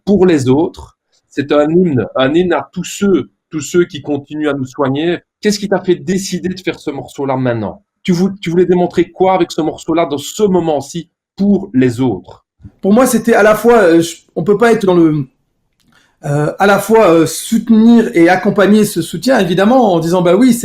pour les autres. C'est un hymne à tous ceux qui continuent à nous soigner. Qu'est-ce qui t'a fait décider de faire ce morceau-là maintenant? tu voulais démontrer quoi avec ce morceau-là dans ce moment-ci pour les autres? Pour moi, c'était à la fois, on peut pas être dans le, à la fois soutenir et accompagner ce soutien, évidemment, en disant bah oui,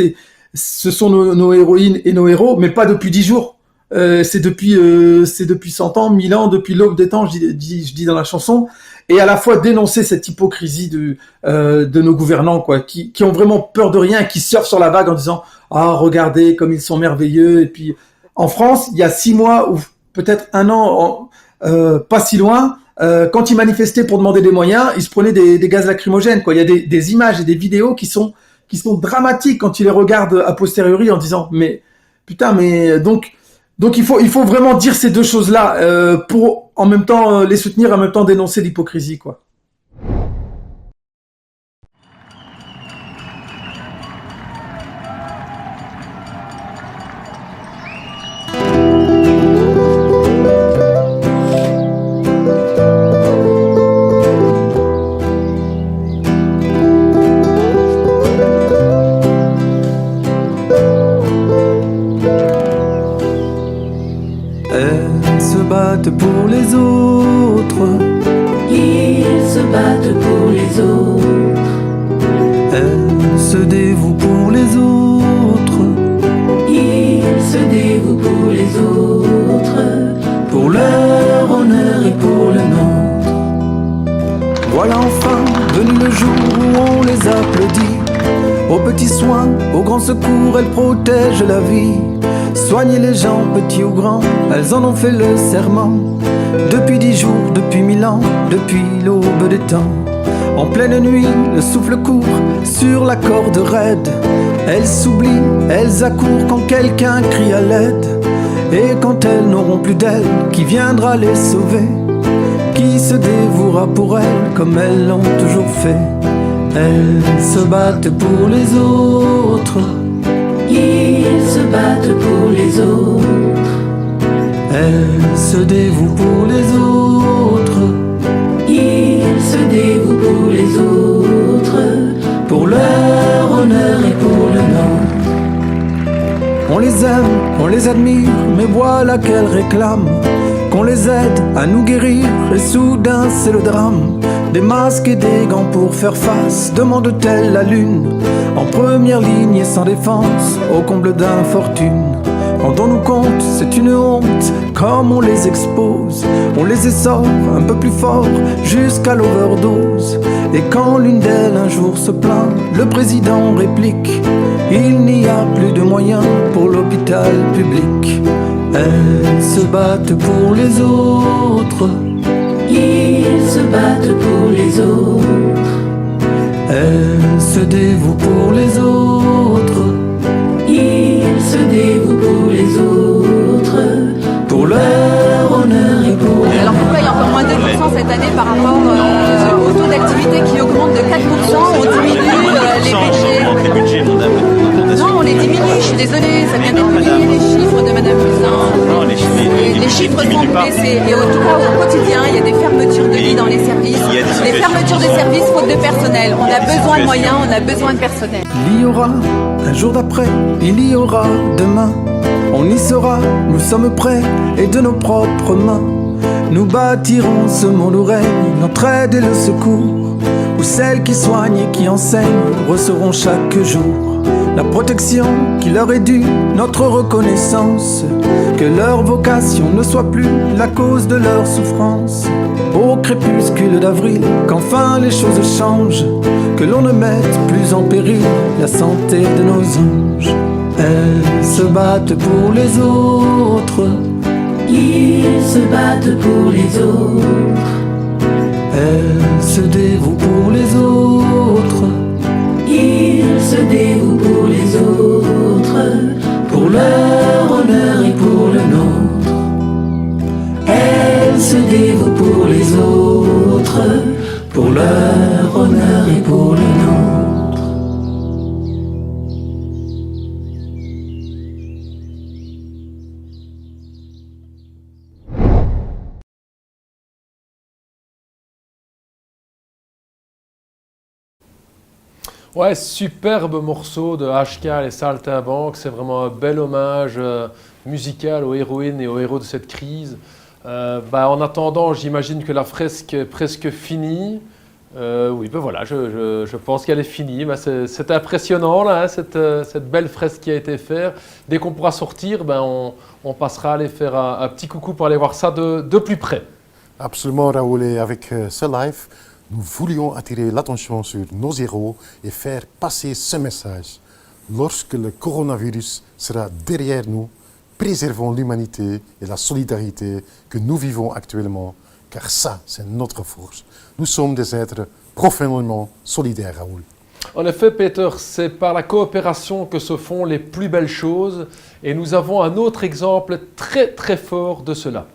ce sont nos héroïnes et nos héros, mais pas depuis 10 jours. C'est depuis 100 ans, 1000 ans, depuis l'aube des temps, je dis dans la chanson, et à la fois dénoncer cette hypocrisie de nos gouvernants, quoi, qui ont vraiment peur de rien, qui surfent sur la vague en disant ah regardez comme ils sont merveilleux. Et puis en France, il y a 6 mois ou peut-être 1 an, pas si loin, quand ils manifestaient pour demander des moyens, ils se prenaient des gaz lacrymogènes, quoi. Il y a des images et des vidéos qui sont dramatiques quand ils les regardent a posteriori en disant mais putain, mais donc il faut vraiment dire ces deux choses-là pour en même temps les soutenir, en même temps dénoncer l'hypocrisie, quoi. Pour les autres, ils se battent pour les autres. Elles se dévouent pour les autres, ils se dévouent pour les autres, pour leur honneur et pour le nôtre. Voilà enfin venu le jour où on les applaudit. Aux petits soins, aux grands secours, elles protègent la vie. Soigner les gens, petits ou grands, elles en ont fait le serment. Depuis 10 jours, depuis 1000 ans, depuis l'aube des temps. En pleine nuit, le souffle court sur la corde raide. Elles s'oublient, elles accourent quand quelqu'un crie à l'aide. Et quand elles n'auront plus d'elles, qui viendra les sauver? Qui se dévouera pour elles comme elles l'ont toujours fait? Elles se battent pour les autres, ils se battent pour les autres. Elles se dévouent pour les autres, ils se dévouent pour les autres, pour leur honneur et pour le nôtre. On les aime, on les admire, mais voilà qu'elles réclament qu'on les aide à nous guérir, et soudain c'est le drame. Des masques et des gants pour faire face, demande-t-elle la lune, en première ligne et sans défense, au comble d'infortune. Rendons-nous compte, c'est une honte, comme on les expose. On les essore un peu plus fort, jusqu'à l'overdose. Et quand l'une d'elles un jour se plaint, le président réplique: il n'y a plus de moyens pour l'hôpital public. Elles se battent pour les autres, ils se battent pour les autres. Elles se dévouent pour les autres, ils se dévouent pour les autres, pour leur honneur et pour leur... Alors pourquoi il y a encore moins de 2% cette année par rapport au taux d'activité qui augmente de 4%? On diminue les budgets. Non, on les diminue, je suis désolée, ça vient d'être publié les chiffres de Madame Buzyn. Les chiffres sont baissés. Et en tout cas, au quotidien, il y a des fermetures de lits dans les services. Des fermetures de services faute de personnel. On a besoin de moyens, on a besoin de personnel. Il y aura un jour d'après, il y aura demain. On y sera, nous sommes prêts, et de nos propres mains nous bâtirons ce monde où règne l'entraide et le secours, où celles qui soignent et qui enseignent recevront chaque jour la protection qui leur est due, notre reconnaissance. Que leur vocation ne soit plus la cause de leur souffrance. Au crépuscule d'avril, qu'enfin les choses changent, que l'on ne mette plus en péril la santé de nos anges. Elles se battent pour les autres, ils se battent pour les autres. Elles se dévouent pour les autres, ils se dévouent pour les autres, pour leur honneur et pour le nôtre. Elles se dévouent pour les autres, pour leur honneur et pour le nôtre. Ouais, superbe morceau de HK, les Saltimbanques. C'est vraiment un bel hommage musical aux héroïnes et aux héros de cette crise. En attendant, j'imagine que la fresque est presque finie. Oui, ben voilà, je pense qu'elle est finie. Ben c'est impressionnant, là, hein, cette belle fresque qui a été faite. Dès qu'on pourra sortir, on passera à aller faire un petit coucou pour aller voir ça de plus près. Absolument, Raoul. Et avec ce live, nous voulions attirer l'attention sur nos héros et faire passer ce message. Lorsque le coronavirus sera derrière nous, préservons l'humanité et la solidarité que nous vivons actuellement, car ça, c'est notre force. Nous sommes des êtres profondément solidaires, Raoul. En effet, Peter, c'est par la coopération que se font les plus belles choses, et nous avons un autre exemple très très fort de cela.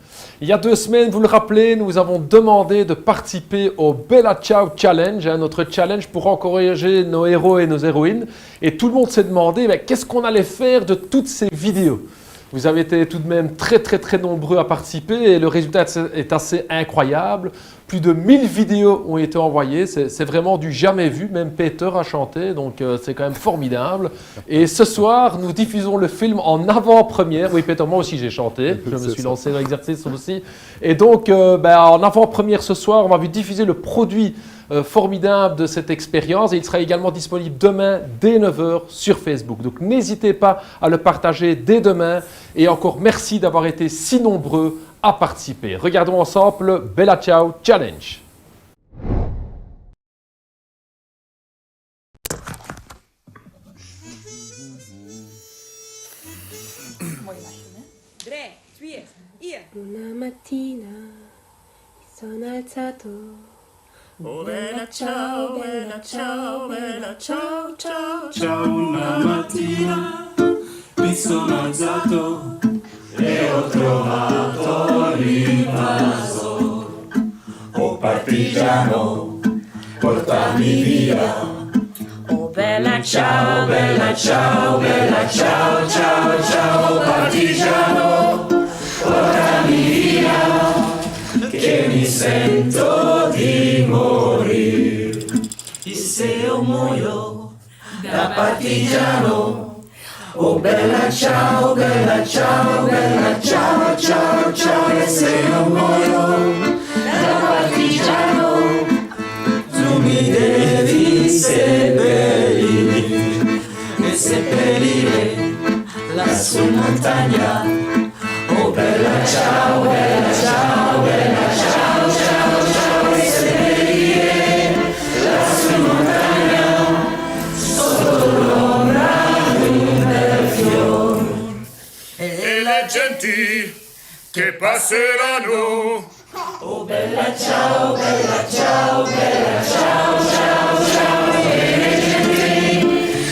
Il y a 2 semaines, vous le rappelez, nous avons demandé de participer au Bella Ciao Challenge, notre challenge pour encourager nos héros et nos héroïnes. Et tout le monde s'est demandé qu'est-ce qu'on allait faire de toutes ces vidéos. Vous avez été tout de même très nombreux à participer et le résultat est assez incroyable. Plus de 1000 vidéos ont été envoyées, c'est vraiment du jamais vu, même Peter a chanté, donc c'est quand même formidable. Et ce soir, nous diffusons le film en avant-première. Oui Peter, moi aussi j'ai chanté, je me suis lancé dans l'exercice aussi. Et donc en avant-première ce soir, on va diffuser le produit formidable de cette expérience et il sera également disponible demain dès 9 h sur Facebook. Donc n'hésitez pas à le partager dès demain et encore merci d'avoir été si nombreux à participer. Regardons ensemble le Bella Ciao Challenge. Una mattina mi sono alzato. Oh bella ciao, bella ciao, bella ciao, ciao, ciao. Una mattina mi sono alzato e ho trovato l'invasor. Oh partigiano, portami via. Oh bella ciao, bella ciao, bella ciao, ciao, ciao. Oh partigiano, portami via. Che mi sento di morir. E se io muoio da partigiano, oh bella ciao, bella ciao, bella ciao, ciao, ciao. E se io muoio da partigiano, tu mi devi seppellire e seppellire lassù in montagna. Oh bella ciao, bella ciao, bella ciao, ciao, ciao. E seppellire lassù in montagna sotto l'ombra di un bel fiore. E le genti che passeranno. Oh bella ciao, bella ciao, bella ciao, ciao, ciao. E le genti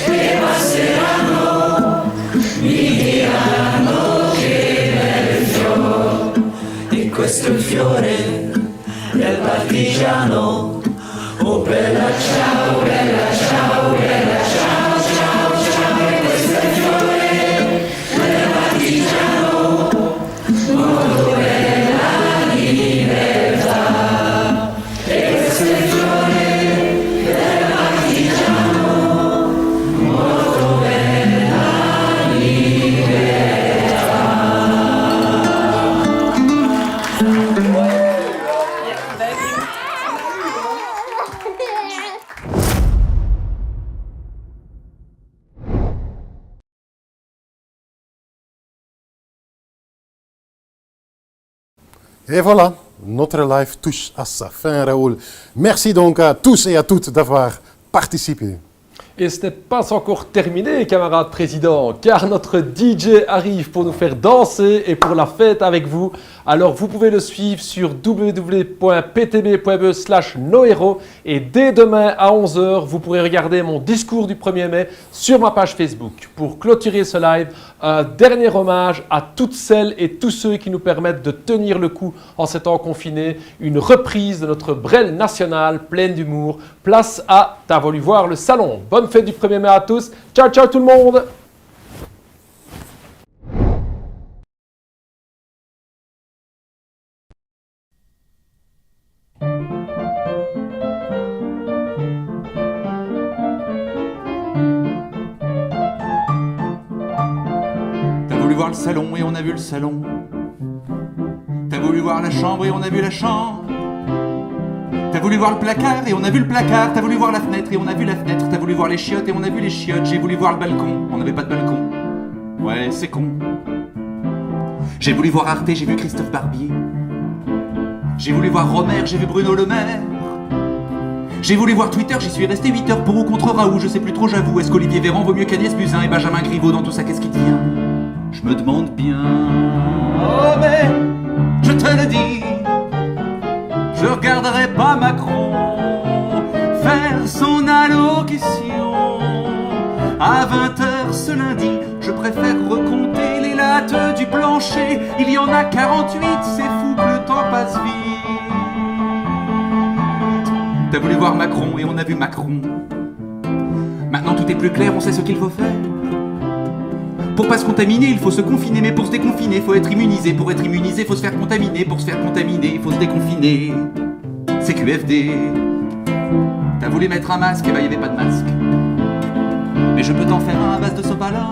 che passeranno mi diranno che bel fiore. E questo è il fiore del partigiano. Oh bella ciao, bella ciao, bella ciao, ciao, ciao. E questo è il fiore del partigiano. Molto bella libertà. E questo è il fiore del partigiano. Molto bella libertà. Et voilà, notre live touche à sa fin, Raoul. Merci donc à tous et à toutes d'avoir participé. Et ce n'est pas encore terminé, camarade président, car notre DJ arrive pour nous faire danser et pour la fête avec vous. Alors vous pouvez le suivre sur www.ptb.be/nohero et dès demain à 11 h, vous pourrez regarder mon discours du 1er mai sur ma page Facebook. Pour clôturer ce live, un dernier hommage à toutes celles et tous ceux qui nous permettent de tenir le coup en ces temps confinés. Une reprise de notre Brel nationale pleine d'humour. Place à T'as voulu voir le salon. Bonne fête du 1er mai à tous. Ciao, ciao tout le monde. voir le salon et on a vu le salon. T'as voulu voir la chambre et on a vu la chambre. T'as voulu voir le placard et on a vu le placard. T'as voulu voir la fenêtre et on a vu la fenêtre. T'as voulu voir les chiottes et on a vu les chiottes. J'ai voulu voir le balcon, on n'avait pas de balcon. Ouais, c'est con. J'ai voulu voir Arte, j'ai vu Christophe Barbier. J'ai voulu voir Romer, j'ai vu Bruno Le Maire. J'ai voulu voir Twitter, j'y suis resté 8 heures pour ou contre Raoult, je sais plus trop j'avoue. Est-ce qu'Olivier Véran vaut mieux qu'Agnès Buzyn et Benjamin Griveaux dans tout ça, qu'est-ce qui tient? Je me demande bien. Oh mais, je te le dis, je regarderai pas Macron faire son allocution à 20h ce lundi. Je préfère recompter les lattes du plancher. Il y en a 48, c'est fou que le temps passe vite. T'as voulu voir Macron et on a vu Macron. Maintenant tout est plus clair, on sait ce qu'il faut faire. Pour pas se contaminer, il faut se confiner. Mais pour se déconfiner, faut être immunisé. Pour être immunisé, faut se faire contaminer. Pour se faire contaminer, il faut se déconfiner. C'est QFD. T'as voulu mettre un masque, et bah y'avait pas de masque. Mais je peux t'en faire un à base de sopalin.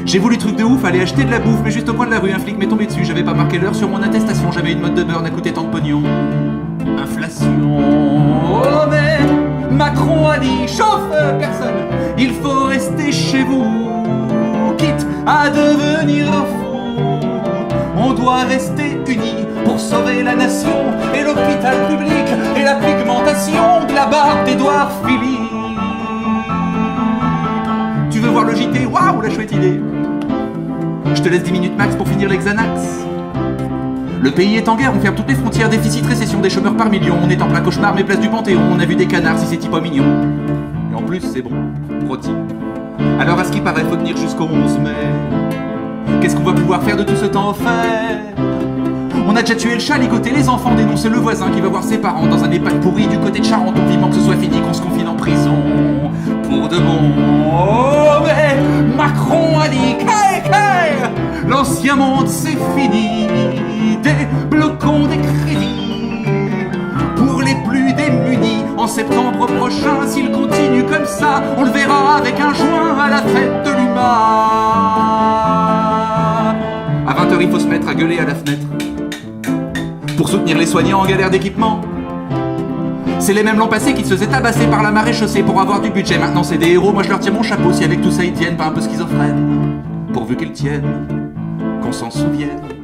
J'ai voulu truc de ouf, aller acheter de la bouffe. Mais juste au coin de la rue, un flic m'est tombé dessus. J'avais pas marqué l'heure sur mon attestation. J'avais une mode de beurre, n'a coûté tant de pognon. Inflation. Oh mais Macron a dit, chauffe personne, il faut rester chez vous, quitte à devenir fou. On doit rester unis pour sauver la nation et l'hôpital public et la pigmentation de la barbe d'Édouard Philippe. Tu veux voir le JT? Waouh, la chouette idée. Je te laisse 10 minutes max pour finir les Xanax. Le pays est en guerre, on ferme toutes les frontières, déficit, récession, des chômeurs par millions. On est en plein cauchemar, mais place du Panthéon, on a vu des canards, si c'est pas mignon. Et en plus, c'est bon, rôti. Alors à ce qui paraît, faut tenir jusqu'au 11 mai. Qu'est-ce qu'on va pouvoir faire de tout ce temps offert? On a déjà tué le chat, ligoté les enfants, dénoncé le voisin qui va voir ses parents dans un EHPAD pourri du côté de Charenton, vivement que ce soit fini, qu'on se confine en prison. Pour de bon. Oh mais Macron a dit l'ancien monde c'est fini. Débloquons des crédits pour les plus démunis. En septembre prochain, s'il continue comme ça, on le verra avec un joint à la fête de l'UMA. À 20h, il faut se mettre à gueuler à la fenêtre pour soutenir les soignants en galère d'équipement. C'est les mêmes l'an passé qui se faisaient tabasser par la marée chaussée pour avoir du budget. Maintenant c'est des héros, moi je leur tire mon chapeau si avec tout ça ils tiennent pas un peu schizophrènes. Pourvu qu'ils tiennent, qu'on s'en souvienne.